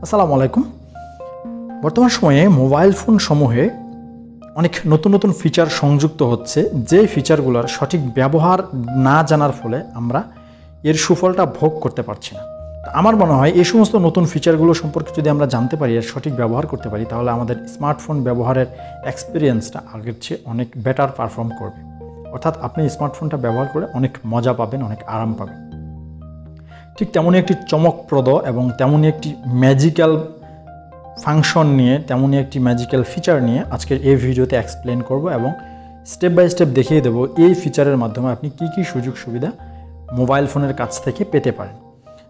আসসালামু আলাইকুম। বর্তমান সময়ে মোবাইল ফোন সমূহে অনেক নতুন নতুন ফিচার সংযুক্ত হচ্ছে, যে ফিচারগুলোর সঠিক ব্যবহার না জানার ফলে আমরা এর সুফলটা ভোগ করতে পারছি না। আমার মনে হয় এই সমস্ত নতুন ফিচারগুলো সম্পর্কে যদি আমরা জানতে পারি, এর সঠিক ব্যবহার করতে পারি, তাহলে আমাদের স্মার্টফোন ব্যবহারের এক্সপিরিয়েন্সটা আগের চেয়ে অনেক বেটার পারফর্ম করবে। অর্থাৎ আপনি স্মার্টফোনটা ব্যবহার করে অনেক মজা পাবেন, অনেক আরাম পাবেন। ঠিক তেমনই একটি চমকপ্রদ এবং তেমনই একটি ম্যাজিক্যাল ফাংশন নিয়ে, তেমনই একটি ম্যাজিক্যাল ফিচার নিয়ে আজকের এই ভিডিওতে এক্সপ্লেন করব এবং স্টেপ বাই স্টেপ দেখিয়ে দেব এই ফিচারের মাধ্যমে আপনি কি কি সুযোগ সুবিধা মোবাইল ফোনের কাছ থেকে পেতে পারেন।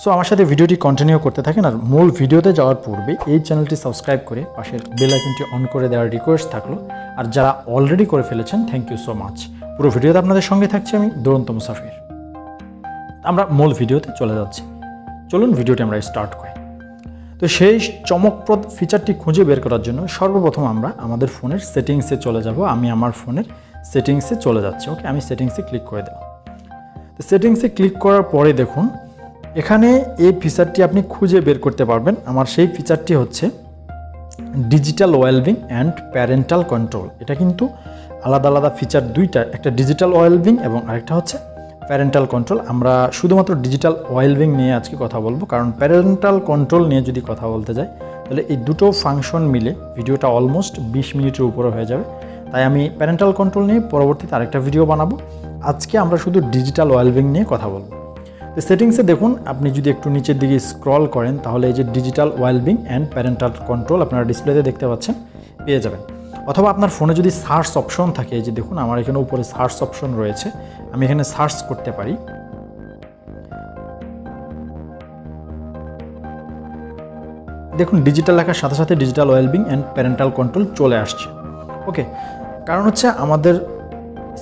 সো আমার সাথে ভিডিওটি কন্টিনিউ করতে থাকেন। আর মূল ভিডিওতে যাওয়ার পূর্বে এই চ্যানেলটি সাবস্ক্রাইব করে পাশের বেল আইকনটি অন করে দেওয়ার রিকোয়েস্ট থাকলো। আর যারা অলরেডি করে ফেলেছেন, থ্যাংক ইউ সো মাচ। পুরো ভিডিওতে আপনাদের সঙ্গে থাকছি আমি দুরন্ত মুসাফির। আমরা মূল ভিডিওতে চলে যাচ্ছি, চলুন ভিডিওটি আমরা স্টার্ট করি। তো সেই চমকপ্রদ ফিচারটি খুঁজে বের করার জন্য সর্বপ্রথম আমরা আমাদের ফোনের সেটিংসে চলে যাব। আমি আমার ফোনের সেটিংসে চলে যাচ্ছি। ওকে, আমি সেটিংসে ক্লিক করে দিলাম। তো সেটিংসে ক্লিক করার পরে দেখুন এখানে এই ফিচারটি আপনি খুঁজে বের করতে পারবেন। আমার সেই ফিচারটি হচ্ছে digital wellbeing and parental control. এটা কিন্তু আলাদা আলাদা ফিচার দুইটা, একটা ডিজিটাল ওয়েলবিং এবং আরেকটা হচ্ছে প্যারেন্টাল কন্ট্রোল। আমরা শুধুমাত্র ডিজিটাল ওয়েলবিং নিয়ে আজকে কথা বলবো, কারণ প্যারেন্টাল কন্ট্রোল নিয়ে যদি কথা বলতে যাই তাহলে এই দুটো ফাংশন মিলে ভিডিওটা অলমোস্ট 20 মিনিটের উপরে হয়ে যাবে। তাই আমি প্যারেন্টাল কন্ট্রোল নিয়ে পরবর্তীতে আরেকটা ভিডিও বানাবো। আজকে আমরা শুধু ডিজিটাল ওয়েলবিং নিয়ে কথা বলবো। তো সেটিংসে দেখুন, আপনি যদি একটু নিচের দিকে স্ক্রল করেন তাহলে এই যে digital wellbeing and parental control আপনারা ডিসপ্লেতে দেখতে পাচ্ছেন, পেয়ে যাবেন। অথবা আপনার ফোনে যদি সার্চ অপশন থাকে, এই যে দেখুন আমার এখানে উপরে সার্চ অপশন রয়েছে, আমি এখানে সার্চ করতে পারি। দেখুন ডিজিটাল লেখার সাথে সাথে digital wellbeing and parental control চলে আসছে। ওকে, কারণ হচ্ছে আমাদের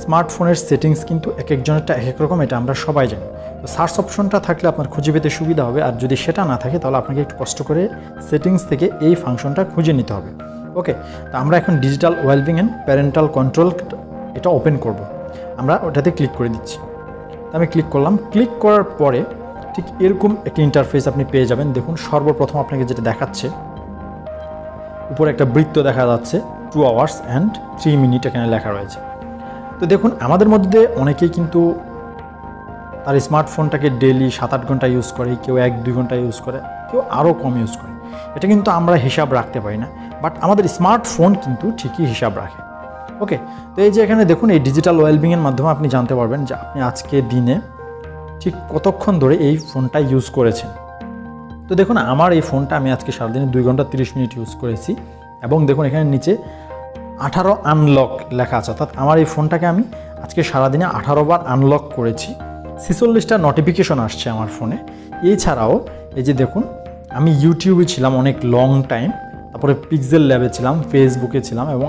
স্মার্টফোনের সেটিংস কিন্তু এক একজনেরটা এক এক রকম, এটা আমরা সবাই জানি। তো সার্চ অপশনটা থাকলে আপনার খুঁজে পেতে সুবিধা হবে, আর যদি সেটা না থাকে তাহলে আপনাকে একটু কষ্ট করে সেটিংস থেকে এই ফাংশনটা খুঁজে নিতে হবে। ওকে, তো আমরা এখন digital wellbeing and parental control এটা ওপেন করব। আমরা ওটাতে ক্লিক করে দিচ্ছি। আমি ক্লিক করলাম। ক্লিক করার পরে ঠিক এরকম একটি ইন্টারফেস আপনি পেয়ে যাবেন। দেখুন সর্বপ্রথম আপনাকে যেটা দেখাচ্ছে, উপরে একটা বৃত্ত দেখা যাচ্ছে, 2 hours and 3 minutes এখানে লেখা রয়েছে। তো দেখুন আমাদের মধ্যে অনেকেই কিন্তু তার স্মার্টফোনটাকে ডেইলি 7-8 ঘন্টা ইউজ করে, কেউ 1-2 ঘন্টা ইউজ করে, কেউ আরও কম ইউজ করে। এটা কিন্তু আমরা হিসাব রাখতে পারি না, বাট আমাদের স্মার্টফোন কিন্তু ঠিকই হিসাব রাখে। ওকে, তো এই যে এখানে দেখুন এই ডিজিটাল ওয়েলবিংয়ের মাধ্যমে আপনি জানতে পারবেন যে আপনি আজকে দিনে ঠিক কতক্ষণ ধরে এই ফোনটা ইউজ করেছেন। তো দেখুন আমার এই ফোনটা আমি আজকে সারাদিনে 2 ঘন্টা 30 মিনিট ইউজ করেছি, এবং দেখুন এখানে নিচে 18 আনলক লেখা আছে, অর্থাৎ আমার এই ফোনটাকে আমি আজকে সারাদিনে 18 বার আনলক করেছি। 46টা নোটিফিকেশন আসছে আমার ফোনে। এছাড়াও এই যে দেখুন আমি ইউটিউবে ছিলাম অনেক লং টাইম, তারপরে পিক্সেল ল্যাবে ছিলাম, ফেসবুকে ছিলাম এবং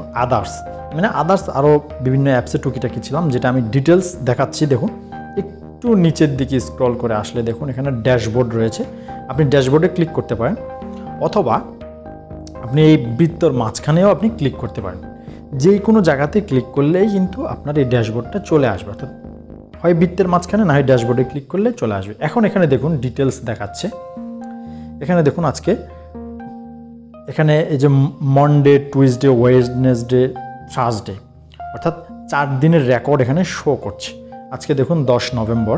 আদার্স আরও বিভিন্ন অ্যাপসে টুকিটাকি ছিলাম, যেটা আমি ডিটেলস দেখাচ্ছি। দেখুন একটু নিচের দিকে স্ক্রল করে আসলে দেখুন এখানে ড্যাশবোর্ড রয়েছে, আপনি ড্যাশবোর্ডে ক্লিক করতে পারেন, অথবা আপনি এই বৃত্তর মাঝখানেও আপনি ক্লিক করতে পারেন। যে কোনো জায়গাতে ক্লিক করলেই কিন্তু আপনার এই ড্যাশবোর্ডটা চলে আসবে, অর্থাৎ হয় বৃত্তের মাঝখানে না হয় ড্যাশবোর্ডে ক্লিক করলে চলে আসবে। এখন এখানে দেখুন ডিটেলস দেখাচ্ছে। এখানে দেখুন আজকে এখানে এই যে মনডে, টুইসডে, ওয়েডনেসডে, থার্সডে, অর্থাৎ 4 দিনের রেকর্ড এখানে শো করছে। আজকে দেখুন 10 নভেম্বর।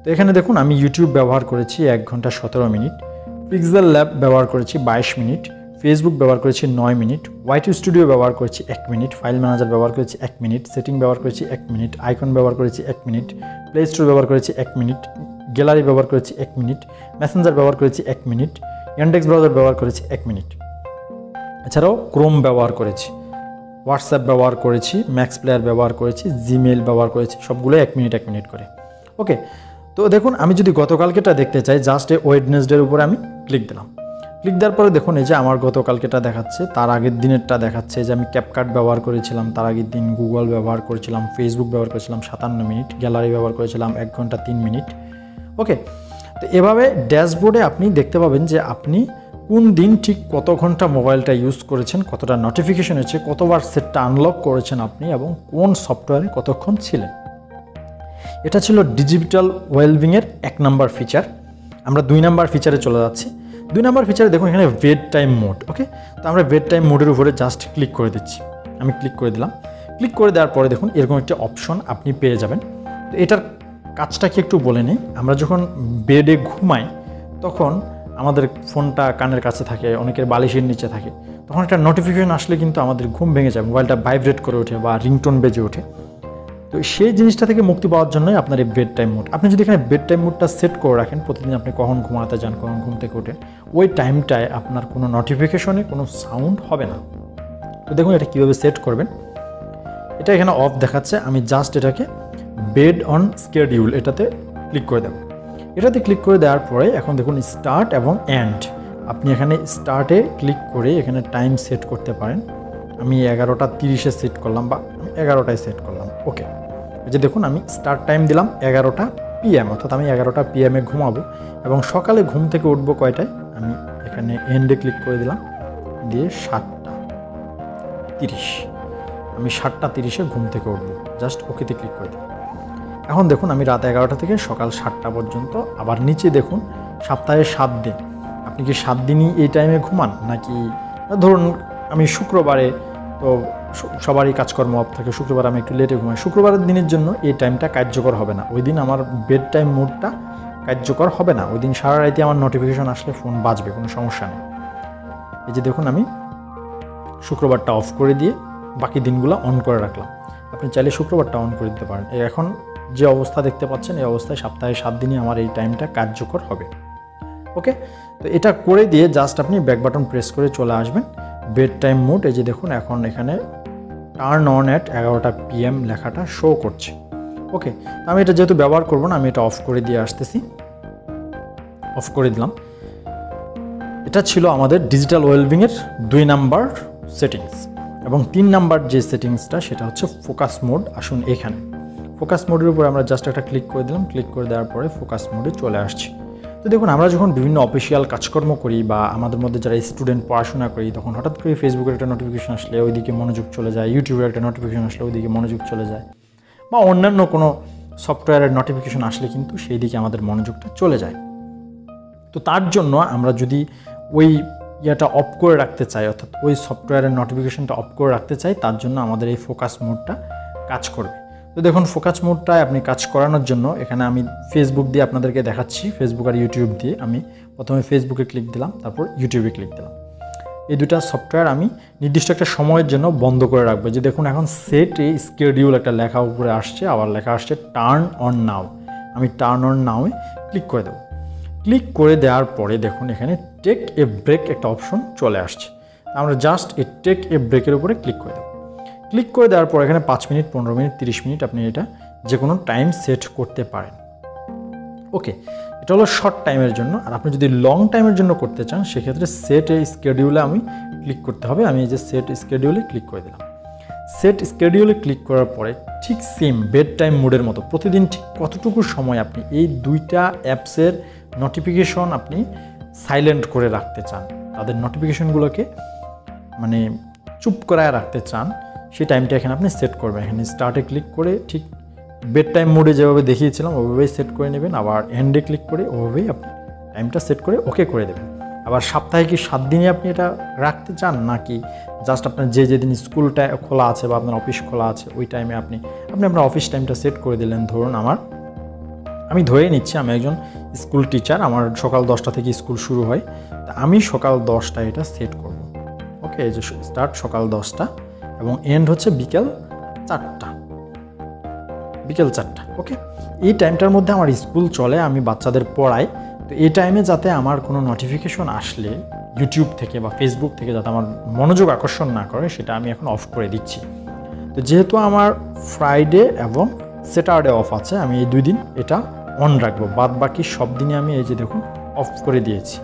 তো এখানে দেখুন আমি ইউটিউব ব্যবহার করেছি 1 ঘন্টা 17 মিনিট, পিক্সেল ল্যাব ব্যবহার করেছি 22 মিনিট, ফেসবুক ব্যবহার করেছি 9 মিনিট, ওয়াইটি স্টুডিও ব্যবহার করেছি 1 মিনিট, ফাইল ম্যানেজার ব্যবহার করেছি 1 মিনিট, সেটিং ব্যবহার করেছি 1 মিনিট, আইকন ব্যবহার করেছি 1 মিনিট, প্লে স্টোর ব্যবহার করেছি 1 মিনিট, গ্যালারি ব্যবহার করেছি 1 মিনিট, মেসেঞ্জার ব্যবহার করেছি 1 মিনিট, ইন্ডেক্স ব্রাউজার ব্যবহার করেছি 1 মিনিট। এছাড়াও ক্রোম ব্যবহার করেছি, হোয়াটসঅ্যাপ ব্যবহার করেছি, ম্যাক্স প্লেয়ার ব্যবহার করেছি, জিমেল ব্যবহার করেছি, সবগুলো 1 মিনিট 1 মিনিট করে। ওকে, তো দেখুন আমি যদি গতকালকেটা দেখতে চাই, জাস্ট এই ওয়েডনেসডের উপরে আমি ক্লিক দিলাম। ক্লিক দেওয়ার পরে দেখুন এই যে আমার গতকালকেটা দেখাচ্ছে, তার আগের দিনেরটা দেখাচ্ছে যে আমি ক্যাপকাট ব্যবহার করেছিলাম তার আগের দিন, গুগল ব্যবহার করেছিলাম, ফেসবুক ব্যবহার করেছিলাম 57 মিনিট, গ্যালারি ব্যবহার করেছিলাম 1 ঘন্টা 3 মিনিট। ওকে, তো এভাবে ড্যাশবোর্ডে আপনি দেখতে পাবেন যে আপনি কোন দিন ঠিক কত ঘন্টা মোবাইলটা ইউজ করেছেন, কতটা নোটিফিকেশন হয়েছে, কতবার সেটটা আনলক করেছেন আপনি, এবং কোন সফটওয়্যারে কতক্ষণ ছিলেন। এটা ছিল ডিজিটাল ওয়েলবিংয়ের 1 নাম্বার ফিচার। আমরা 2 নাম্বার ফিচারে চলে যাচ্ছি। 2 নম্বর ফিচারে দেখুন এখানে বেড টাইম মোড। ওকে, তো আমরা বেড টাইম মোডের উপরে জাস্ট ক্লিক করে দিচ্ছি। আমি ক্লিক করে দিলাম। ক্লিক করে দেওয়ার পরে দেখুন এরকম একটা অপশন আপনি পেয়ে যাবেন। তো এটার কাজটা কি একটু বলে নেই। আমরা যখন বেডে ঘুমাই তখন আমাদের ফোনটা কানের কাছে থাকে, অনেকের বালিশের নিচে থাকে, তখন একটা নোটিফিকেশন আসলে কিন্তু আমাদের ঘুম ভেঙে যায়, মোবাইলটা ভাইব্রেট করে ওঠে বা রিংটোন বেজে ওঠে। তো সেই জিনিসটা থেকে মুক্তি পাওয়ার জন্যই আপনার এই বেড টাইম মোড। আপনি যদি এখানে বেড টাইম মোডটা সেট করে রাখেন, প্রতিদিন আপনি কখন ঘুমাতে যান, কখন ঘুম থেকে ওঠেন, ওই টাইমটায় আপনার কোনো নোটিফিকেশনে কোনো সাউন্ড হবে না। তো দেখুন এটা কীভাবে সেট করবেন। এটা এখানে অফ দেখাচ্ছে, আমি জাস্ট এটাকে বেড অন স্কেডিউল এটাতে ক্লিক করে দেব। এটাতে ক্লিক করে দেওয়ার পরে এখন দেখুন স্টার্ট এবং এন্ড, আপনি এখানে স্টার্টে ক্লিক করে এখানে টাইম সেট করতে পারেন। আমি 11:30 সেট করলাম বা 11টায় সেট করলাম। ওকে, এই যে দেখুন আমি স্টার্ট টাইম দিলাম 11টা PM, অর্থাৎ আমি 11টা PM ঘুমাবো এবং সকালে ঘুম থেকে উঠবো কয়টায়, আমি এখানে এন্ডে ক্লিক করে দিলাম, দিয়ে 7:30, আমি 7:30 ঘুম থেকে উঠবো, জাস্ট ওকেতে ক্লিক করে দিলাম। এখন দেখুন আমি রাত 11টা থেকে সকাল 7টা পর্যন্ত, আবার নিচে দেখুন সপ্তাহে 7 দিন, আপনি কি 7 দিনই এই টাইমে ঘুমান, নাকি ধরুন আমি শুক্রবারে, তো সবারই কাজকর্ম অফ থাকে, শুক্রবার আমি একটু লেটে ঘুমাই, শুক্রবারের দিনের জন্য এই টাইমটা কার্যকর হবে না, ওই দিন আমার বেড টাইম মোডটা কার্যকর হবে না, ওই দিন সারা রাতে আমার নোটিফিকেশন আসলে ফোন বাজবে, কোনো সমস্যা নেই। এই যে দেখুন আমি শুক্রবারটা অফ করে দিয়ে বাকি দিনগুলো অন করে রাখলাম। আপনি চাইলে শুক্রবারটা অন করে দিতে পারেন। এখন যে অবস্থা দেখতে পাচ্ছেন এই অবস্থায় সপ্তাহে 7 দিনই আমার এই টাইমটা কার্যকর হবে। ওকে, তো এটা করে দিয়ে জাস্ট আপনি ব্যাক বাটন প্রেস করে চলে আসবেন বেড টাইম মোড। এই যে দেখুন এখন এখানে টার্ন অন অ্যাট 11টা PM লেখাটা শো করছে। ওকে, আমি এটা যেহেতু ব্যবহার করব না, আমি এটা অফ করে দিয়ে আসতেছি। অফ করে দিলাম। এটা ছিল আমাদের ডিজিটাল ওয়েলবিংয়ের 2 নাম্বার সেটিংস। এবং 3 নাম্বার যে সেটিংসটা সেটা হচ্ছে ফোকাস মোড। আসুন এখানে ফোকাস মোডের উপর আমরা জাস্ট একটা ক্লিক করে দিলাম। ক্লিক করে দেওয়ার পরে ফোকাস মোডে চলে আসছি। তো দেখুন আমরা যখন বিভিন্ন অফিসিয়াল কাজকর্ম করি বা আমাদের মধ্যে যারা স্টুডেন্ট পড়াশোনা করি, তখন হঠাৎ করে ফেসবুকের একটা নোটিফিকেশন আসলে ওইদিকে মনোযোগ চলে যায়, ইউটিউবের একটা নোটিফিকেশন আসলে ওইদিকে মনোযোগ চলে যায়, বা অন্যান্য কোনো সফটওয়্যারের নোটিফিকেশন আসলে কিন্তু সেই দিকে আমাদের মনোযোগটা চলে যায়। তো তার জন্য আমরা যদি ওই ইয়েটা অফ করে রাখতে চাই, অর্থাৎ ওই সফটওয়্যারের নোটিফিকেশনটা অফ করে রাখতে চাই, তার জন্য আমাদের এই ফোকাস মোডটা কাজ করবে। তো দেখুন ফোকাস মোডটায় আপনি কাজ করানোর জন্য এখানে আমি ফেসবুক দিয়ে আপনাদেরকে দেখাচ্ছি, ফেসবুক আর ইউটিউব দিয়ে। আমি প্রথমে ফেসবুকে ক্লিক দিলাম, তারপর ইউটিউবে ক্লিক দিলাম। এই দুটা সফটওয়্যার আমি নির্দিষ্ট একটা সময়ের জন্য বন্ধ করে রাখবো। যে দেখুন এখন সেট এ স্কেডিউল একটা লেখা উপরে আসছে, আবার লেখা আসছে টার্ন অন নাও। আমি টার্ন অন নাওয়ে ক্লিক করে দেবো। ক্লিক করে দেওয়ার পরে দেখুন এখানে টেক এ ব্রেক একটা অপশন চলে আসছে। আমরা জাস্ট এই টেক এ ব্রেকের উপরে ক্লিক করে দেবো। ক্লিক করে দেওয়ার পর এখানে 5 মিনিট, 15 মিনিট, 30 মিনিট আপনি এটা যে কোনো টাইম সেট করতে পারেন। ওকে, এটা হলো শর্ট টাইমের জন্য। আর আপনি যদি লং টাইমের জন্য করতে চান সেক্ষেত্রে সেট এ স্কেডিউলে আমি ক্লিক করতে হবে। আমি এই যে সেট স্কেডিউলে ক্লিক করে দিলাম। সেট স্কেডিউলে ক্লিক করার পরে ঠিক সেম বেড টাইম মোডের মতো প্রতিদিন ঠিক কতটুকু সময় আপনি এই দুইটা অ্যাপসের নোটিফিকেশন আপনি সাইলেন্ট করে রাখতে চান, তাদের নোটিফিকেশনগুলোকে মানে চুপ করায় রাখতে চান, সেই টাইমটা এখানে আপনি সেট করবেন। এখানে স্টার্টে ক্লিক করে ঠিক বেড টাইম মোডে যেভাবে দেখিয়েছিলাম ওভাবেই সেট করে নেবেন। আবার এন্ডে ক্লিক করে ওভাবেই আপনি টাইমটা সেট করে ওকে করে দেবেন। আবার সপ্তাহে কি 7 দিনে আপনি এটা রাখতে চান, নাকি জাস্ট আপনার যেদিন স্কুলটা খোলা আছে বা আপনার অফিস খোলা আছে ওই টাইমে আপনি আপনার অফিস টাইমটা সেট করে দিলেন। ধরুন আমি ধরে নিচ্ছি আমি একজন স্কুল টিচার, আমার সকাল 10টা থেকে স্কুল শুরু হয়, তা আমি সকাল 10টায় এটা সেট করব। ওকে, এই যে স্টার্ট সকাল 10টা এবং এন্ড হচ্ছে বিকেল 4টা। ওকে, এই টাইমটার মধ্যে আমার স্কুল চলে, আমি বাচ্চাদের পড়াই। তো এই টাইমে যাতে আমার কোনো নোটিফিকেশন আসলে ইউটিউব থেকে বা ফেসবুক থেকে যাতে আমার মনোযোগ আকর্ষণ না করে সেটা আমি এখন অফ করে দিচ্ছি। তো যেহেতু আমার ফ্রাইডে এবং স্যাটারডে অফ আছে, আমি এই 2 দিন এটা অন রাখবো, বাদ বাকি সব দিনে আমি এই যে দেখুন অফ করে দিয়েছি।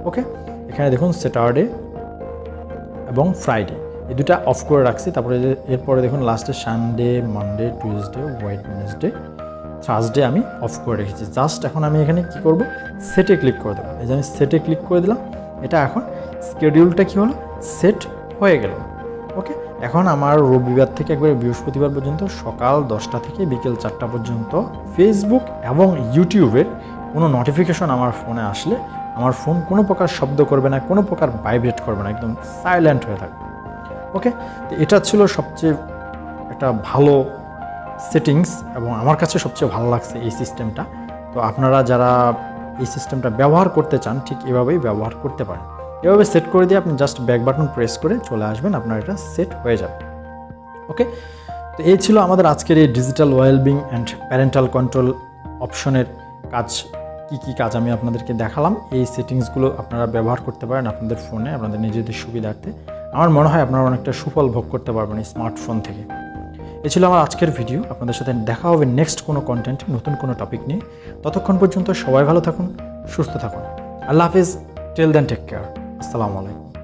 ওকে, এখানে দেখুন স্যাটারডে এবং ফ্রাইডে এই দুটা অফ করে রাখছি। তারপরে এরপরে দেখুন লাস্টে Sunday, Monday, Tuesday, Wednesday, Thursday আমি অফ করে রেখেছি। জাস্ট এখন আমি এখানে কি করব, সেটে ক্লিক করে দেবো। এই যে আমি সেটে ক্লিক করে দিলাম, এটা এখন স্কেডিউলটা কি হলো, সেট হয়ে গেল। ওকে, এখন আমার রবিবার থেকে একবারে বৃহস্পতিবার পর্যন্ত সকাল 10টা থেকে বিকেল 4টা পর্যন্ত ফেসবুক এবং ইউটিউবের কোনো নোটিফিকেশন আমার ফোনে আসলে আমার ফোন কোনো প্রকার শব্দ করবে না, কোনো প্রকার ভাইব্রেট করবে না, একদম সাইলেন্ট হয়ে থাকবে। ওকে, তো এটা ছিল সবচেয়ে একটা ভালো সেটিংস এবং আমার কাছে সবচেয়ে ভালো লাগছে এই সিস্টেমটা। তো আপনারা যারা এই সিস্টেমটা ব্যবহার করতে চান ঠিক এভাবেই ব্যবহার করতে পারেন। এভাবে সেট করে দিয়ে আপনি জাস্ট ব্যাক বাটন প্রেস করে চলে আসবেন, আপনার এটা সেট হয়ে যাবে। ওকে, তো এই ছিল আমাদের আজকের এই digital wellbeing and parental control অপশনের কাজ। কি কাজ আমি আপনাদেরকে দেখালাম। এই সেটিংসগুলো আপনারা ব্যবহার করতে পারেন আপনাদের ফোনে, আপনাদের নিজেদের সুবিধার্থে। আমার মনে হয় আপনারা অনেকটা সুফল ভোগ করতে পারবেন এই স্মার্টফোন থেকে। এ ছিল আমার আজকের ভিডিও। আপনাদের সাথে দেখা হবে নেক্সট কোনো কন্টেন্ট, নতুন কোনো টপিক নিয়ে। ততক্ষণ পর্যন্ত সবাই ভালো থাকুন, সুস্থ থাকুন। আল্লাহ হাফিজ। Till then take care. আসসালামু আলাইকুম।